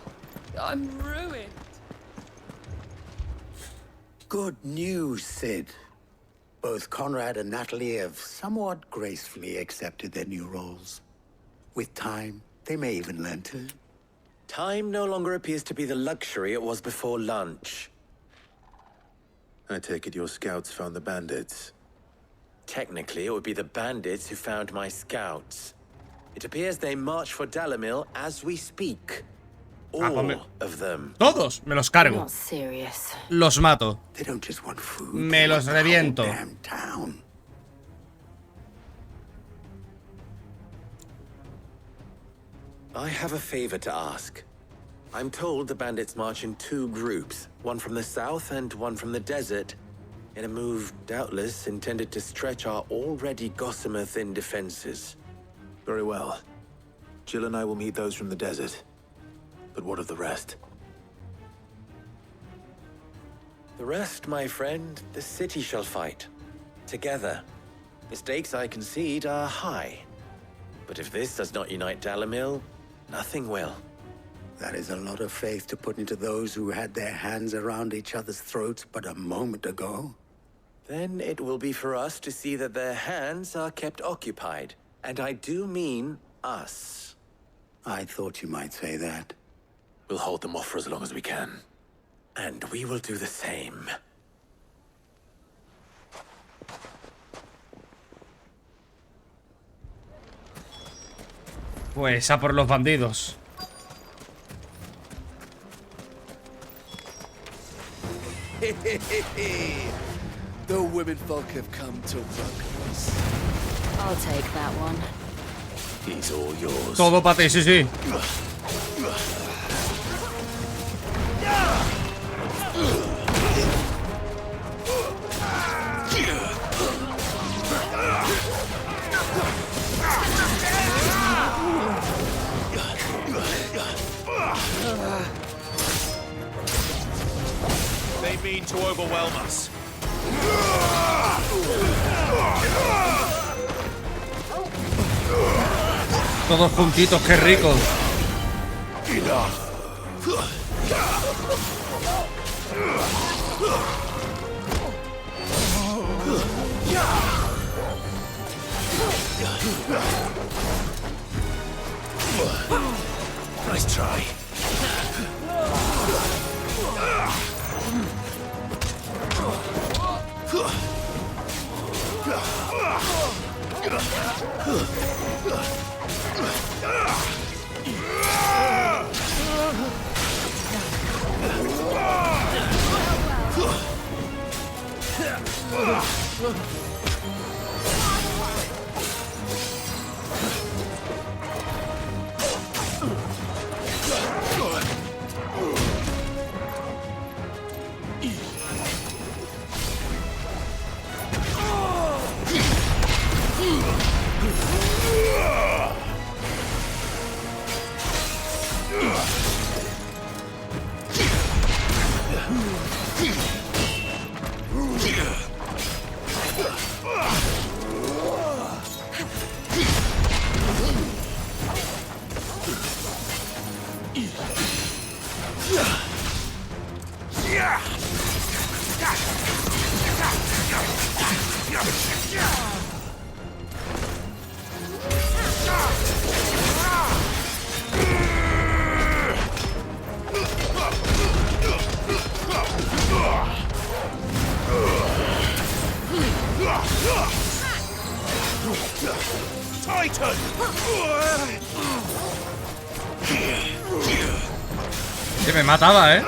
S12: I'm ruined.
S18: Good news, Sid. Both Conrad and Natalie have somewhat gracefully accepted their new roles. With time, they may even learn to.
S14: Time no longer appears to be the luxury it was before lunch.
S2: I take it your scouts found the bandits.
S14: Technically, it would be the bandits who found my scouts. It appears they march for Dalimil as we speak. All of them.
S1: Todos me los cargo.
S4: Not serious.
S1: Los mato.
S18: They don't just want food.
S1: Me los reviento.
S18: Damn town.
S14: I have a favor to ask. I'm told the bandits march in 2 groups, one from the south and one from the desert, in a move doubtless intended to stretch our already gossamer-thin defenses.
S2: Very well. Jill and I will meet those from the desert. But what of the rest?
S14: The rest, my friend, the city shall fight. Together. The stakes, I concede, are high. But if this does not unite Dalimil, nothing will.
S18: That is a lot of faith to put into those who had their hands around each other's throats but a moment ago.
S14: Then it will be for us to see that their hands are kept occupied. And I do mean us.
S18: I thought you might say that.
S2: We'll hold them off for as long as we can.
S14: And we will do the same.
S1: Pues a por los bandidos.
S19: The women folk have come to welcome us.
S4: I'll take that one.
S2: He's all yours.
S1: Todo para ti, sí, sí.
S13: They mean to overwhelm us.
S1: Todos juntitos, qué rico.
S2: Nice try.
S13: Titan!
S1: Que me mataba, ¿eh?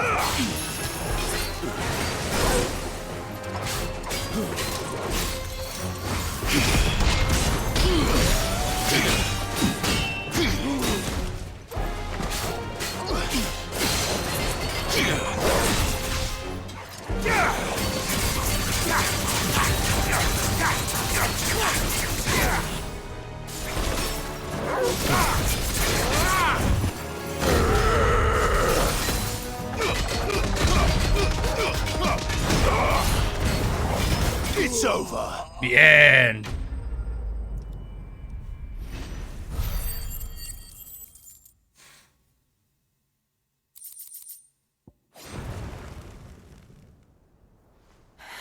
S13: It's over.
S1: Bien.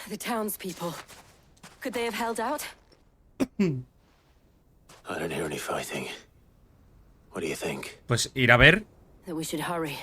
S4: The townspeople. Could they have held out?
S2: I don't hear any fighting. What do you think?
S1: Pues ir a ver.
S4: That we should hurry.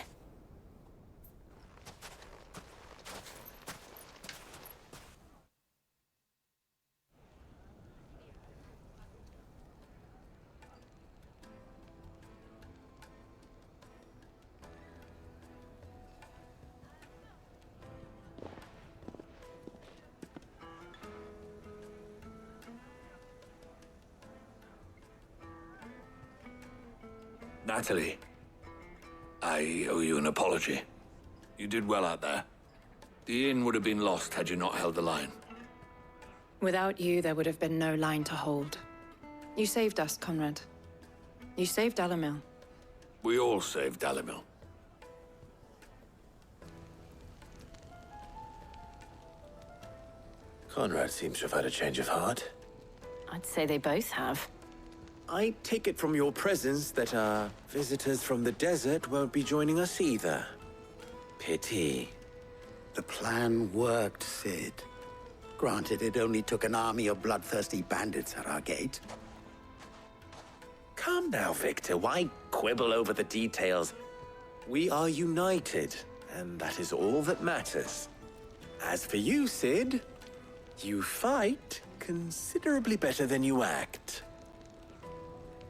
S11: Natalie, I owe you an apology. You did well out there. The inn would have been lost had you not held the line.
S21: Without you, there would have been no line to hold. You saved us, Conrad. You saved Dalimil.
S11: We all saved Dalimil.
S2: Conrad seems to have had a change of heart.
S4: I'd say they both have.
S14: I take it from your presence that our visitors from the desert won't be joining us either. Pity.
S18: The plan worked, Sid. Granted, it only took an army of bloodthirsty bandits at our gate.
S14: Calm now, Victor. Why quibble over the details? We are united, and that is all that matters. As for you, Sid, you fight considerably better than you act.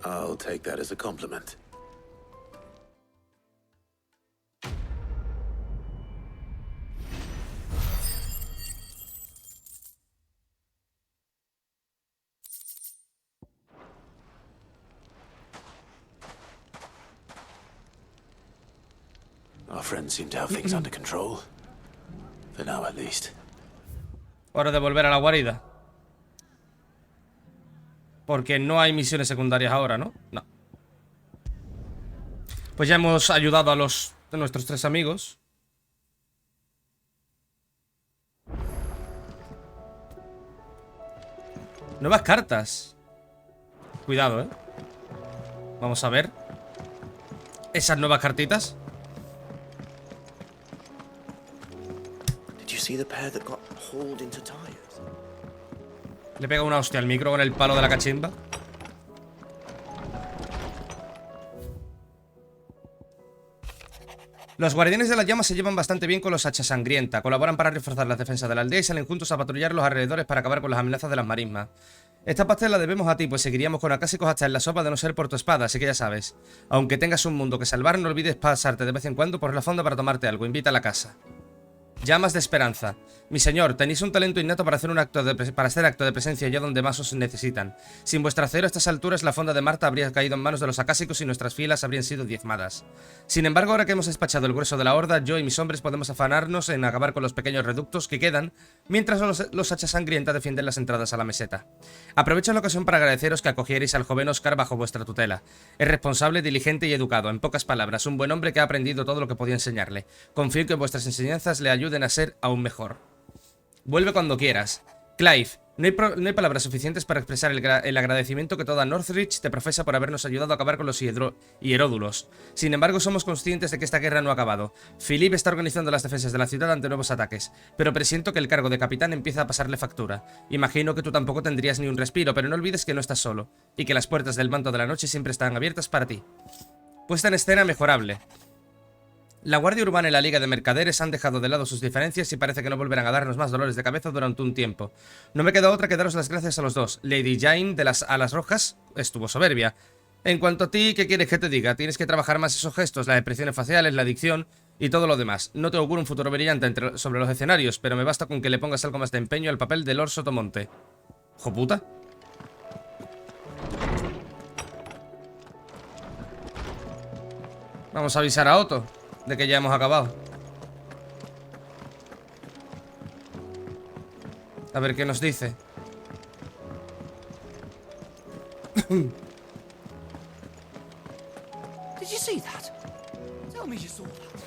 S2: I'll take that as a compliment. Our friends seem to have things under control. For now, at least.
S1: Hora de volver a la guarida. Porque no hay misiones secundarias ahora, ¿no? No. Pues ya hemos ayudado a los de nuestros 3 amigos. Nuevas cartas. Cuidado, ¿eh? Vamos a ver esas nuevas cartitas. Le pega una hostia al micro con el palo de la cachimba. Los guardianes de las llamas se llevan bastante bien con los hachas sangrienta. Colaboran para reforzar las defensas de la aldea y salen juntos a patrullar los alrededores para acabar con las amenazas de las marismas. Esta pasta la debemos a ti, pues seguiríamos con acásicos hasta en la sopa de no ser por tu espada, así que ya sabes. Aunque tengas un mundo que salvar, no olvides pasarte de vez en cuando por la fonda para tomarte algo. Invita a la casa. Llamas de esperanza. Mi señor, tenéis un talento innato para hacer acto de presencia allá donde más os necesitan. Sin vuestra acero a estas alturas, la fonda de Marta habría caído en manos de los acásicos y nuestras filas habrían sido diezmadas. Sin embargo, ahora que hemos despachado el grueso de la horda, yo y mis hombres podemos afanarnos en acabar con los pequeños reductos que quedan, mientras los hachas sangrienta defienden las entradas a la meseta. Aprovecho la ocasión para agradeceros que acogierais al joven Oscar bajo vuestra tutela. Es responsable, diligente y educado, en pocas palabras, un buen hombre que ha aprendido todo lo que podía enseñarle. Confío en que vuestras enseñanzas le ayuden a ser aún mejor. Vuelve cuando quieras. Clive, no hay palabras suficientes para expresar el agradecimiento que toda Northridge te profesa por habernos ayudado a acabar con los hieródulos. Sin embargo, somos conscientes de que esta guerra no ha acabado. Philippe está organizando las defensas de la ciudad ante nuevos ataques, pero presiento que el cargo de capitán empieza a pasarle factura. Imagino que tú tampoco tendrías ni un respiro, pero no olvides que no estás solo, y que las puertas del manto de la noche siempre están abiertas para ti. Puesta en escena mejorable. La Guardia Urbana y la Liga de Mercaderes han dejado de lado sus diferencias y parece que no volverán a darnos más dolores de cabeza durante un tiempo. No me queda otra que daros las gracias a los dos. Lady Jane de las Alas Rojas estuvo soberbia. En cuanto a ti, ¿qué quieres que te diga? Tienes que trabajar más esos gestos, las expresiones faciales, la dicción y todo lo demás. No te auguro un futuro brillante sobre los escenarios, pero me basta con que le pongas algo más de empeño al papel de Lord Sotomonte. ¿Joputa? Vamos a avisar a Otto de que ya hemos acabado. A ver qué nos dice.
S16: Did you see that? Tell me you saw that.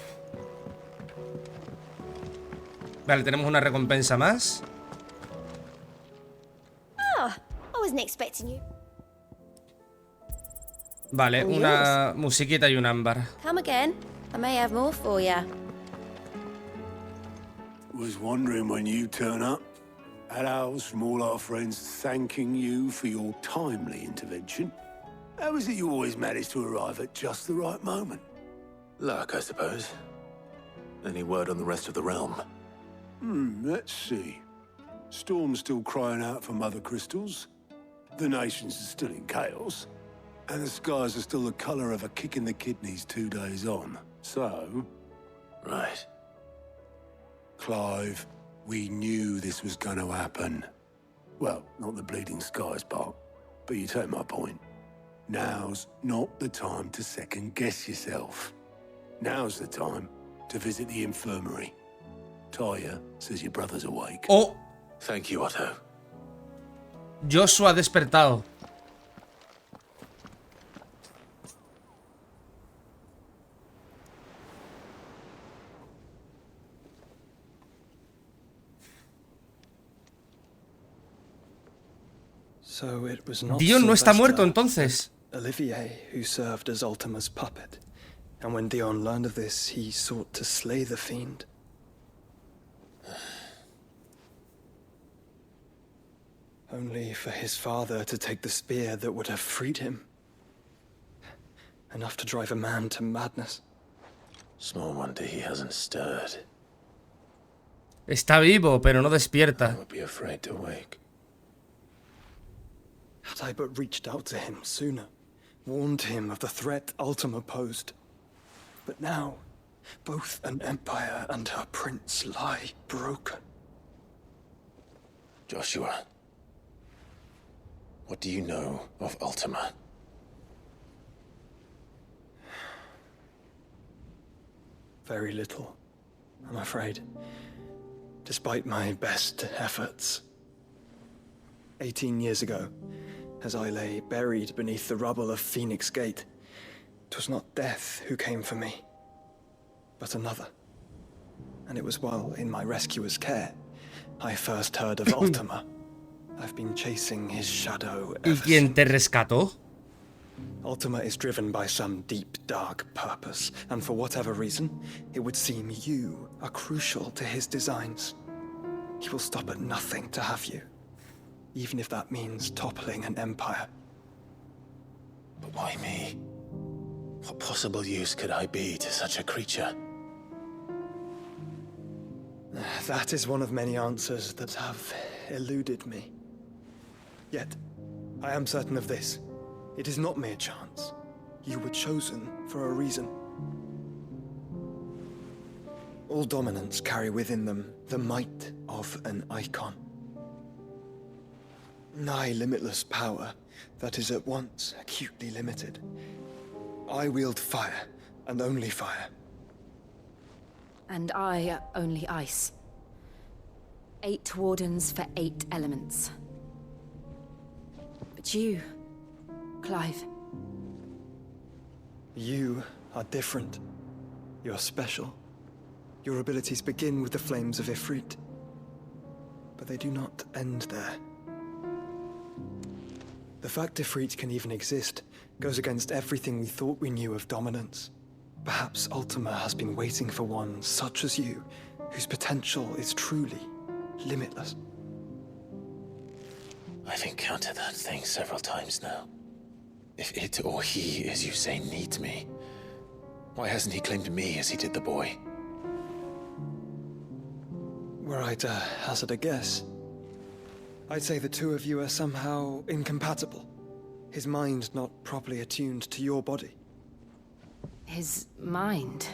S1: Vale, tenemos una recompensa más.
S20: Oh, I wasn't expecting you.
S1: Vale, una musiquita y un ámbar.
S20: Come again. I may have more for ya.
S22: Was wondering when you turn up. Had ours from all our friends thanking you for your timely intervention. How is it you always manage to arrive at just the right moment?
S2: Luck, I suppose. Any word on the rest of the realm?
S22: Let's see. Storm's still crying out for mother crystals. The nations are still in chaos. And the skies are still the colour of a kick in the kidneys 2 days on. So...
S2: Right.
S22: Clive, we knew this was going to happen. Well, not the bleeding skies part, but you take my point. Now's not the time to second-guess yourself. Now's the time to visit the infirmary. Tyre says your brother's awake.
S1: Oh.
S2: Thank you, Otto.
S1: Joshua ha despertado.
S7: So it was not
S1: Dion no está muerto
S7: Sylvester,
S1: entonces.
S7: but Olivier who served as Ultima's puppet. And when Dion learned of this, he sought to slay the fiend. Only for his father to take the spear that would have freed him. Enough to drive a man to madness.
S2: Small wonder he hasn't stirred.
S1: Está vivo, pero no despierta.
S2: I would be afraid to wake.
S7: Had I but reached out to him sooner, warned him of the threat Ultima posed. But now, both an empire and her prince lie broken.
S2: Joshua, what do you know of Ultima?
S7: Very little, I'm afraid. Despite my best efforts. 18 years ago, as I lay buried beneath the rubble of Phoenix Gate, 'twas not death who came for me, but another. And it was while in my rescuer's care, I first heard of Ultima. I've been chasing his shadow ever
S1: ¿Y quién te rescató?
S7: Ultima is driven by some deep, dark purpose, and for whatever reason, it would seem you are crucial to his designs. He will stop at nothing to have you, even if that means toppling an empire.
S2: But why me? What possible use could I be to such a creature?
S7: That is one of many answers that have eluded me. Yet, I am certain of this. It is not mere chance. You were chosen for a reason. All dominants carry within them the might of an icon. Nigh limitless power that is at once acutely limited. I wield fire, and only fire.
S4: And I only ice. 8 wardens for 8 elements. But you, Clive.
S7: You are different. You're special. Your abilities begin with the flames of Ifrit. But they do not end there. The fact Ifrit can even exist goes against everything we thought we knew of dominance. Perhaps Ultima has been waiting for one such as you, whose potential is truly limitless.
S2: I've encountered that thing several times now. If it or he, as you say, needs me, why hasn't he claimed me as he did the boy?
S7: Were I to hazard a guess, I'd say the two of you are somehow incompatible. His mind not properly attuned to your body.
S4: His mind?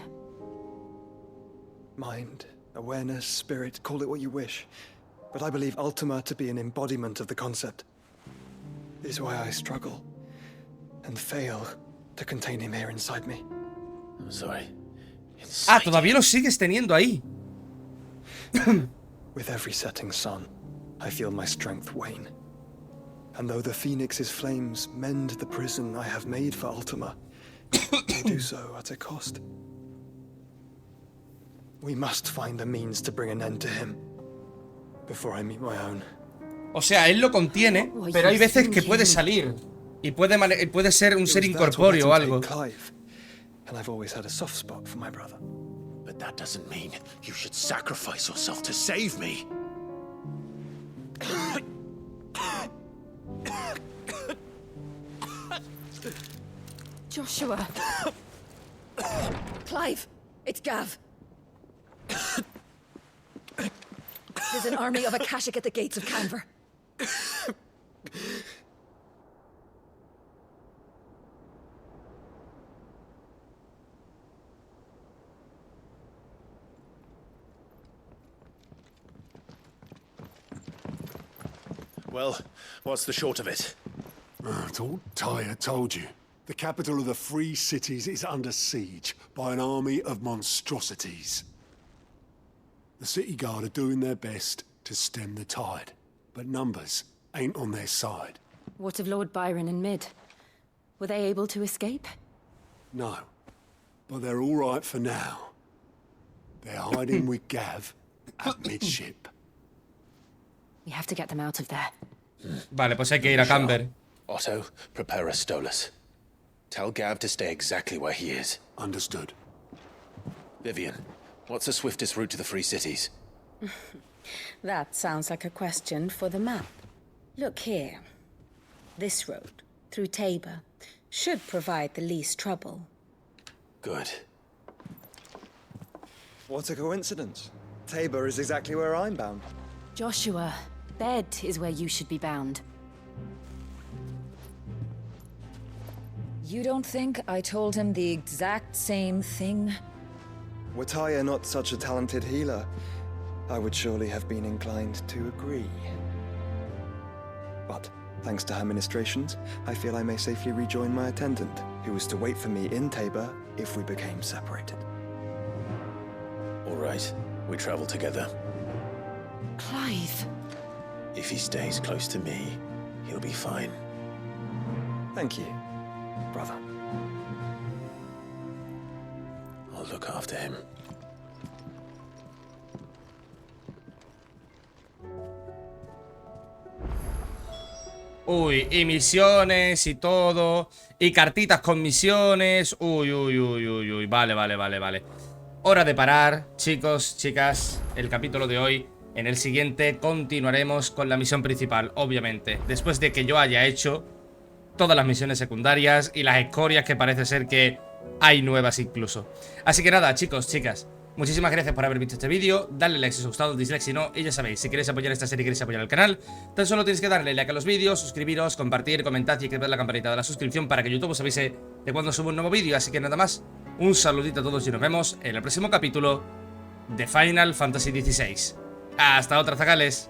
S7: Mind, awareness, spirit, call it what you wish. But I believe Ultima to be an embodiment of the concept. This is why I struggle and fail to contain him here inside me.
S2: I'm sorry.
S1: Ah, todavía lo sigues teniendo ahí.
S7: With every setting sun, I feel my strength wane. And though the Phoenix's flames mend the prison I have made for Ultima, they do so at a cost. We must find a means to bring an end to him before I meet my own.
S1: O sea, él lo contiene, pero hay veces que puede salir y puede ser un ser incorpóreo o algo.
S7: And I've always had a soft spot for my brother.
S2: But that doesn't mean you should sacrifice yourself to save me.
S8: Joshua. Clive, it's Gav. There's an army of Akashic at the gates of Canver.
S2: Well, what's the short of it?
S22: I thought Ty had told you. The capital of the Free Cities is under siege by an army of monstrosities. The city guard are doing their best to stem the tide, but numbers ain't on their side.
S21: What of Lord Byron and Mid? Were they able to escape?
S22: No, but they're all right for now. They're hiding with Gav at midship.
S21: We have to get them out of there.
S1: Vale, pues hay que ir a Camber.
S3: Otto, prepare a Stolas. Tell Gav to stay exactly where he is.
S22: Understood.
S3: Vivian, what's the swiftest route to the Free Cities?
S9: That sounds like a question for the map. Look here. This road, through Tabor, should provide the least trouble.
S3: Good.
S7: What a coincidence. Tabor is exactly where I'm bound.
S4: Joshua, Bed is where you should be bound.
S23: You don't think I told him the exact same thing?
S7: Were Tyre not such a talented healer, I would surely have been inclined to agree. But, thanks to her ministrations, I feel I may safely rejoin my attendant, who was to wait for me in Tabor if we became separated.
S3: All right, we travel together.
S4: Clive.
S3: If he stays close to me, he'll be fine.
S7: Thank you, brother.
S3: I'll look after him.
S1: Uy, y misiones y todo. Y cartitas con misiones. Uy. Vale. Hora de parar, chicos, chicas. El capítulo de hoy. En el siguiente continuaremos con la misión principal, obviamente. Después de que yo haya hecho todas las misiones secundarias y las escorias, que parece ser que hay nuevas incluso. Así que nada, chicos, chicas, muchísimas gracias por haber visto este vídeo. Dadle like si os ha gustado, dislike si no. Y ya sabéis, si queréis apoyar esta serie y queréis apoyar el canal, tan solo tenéis que darle like a los vídeos, suscribiros, compartir, comentad y activar la campanita de la suscripción para que YouTube os avise de cuando subo un nuevo vídeo. Así que nada más, un saludito a todos y nos vemos en el próximo capítulo de Final Fantasy XVI. Hasta otra, zagales.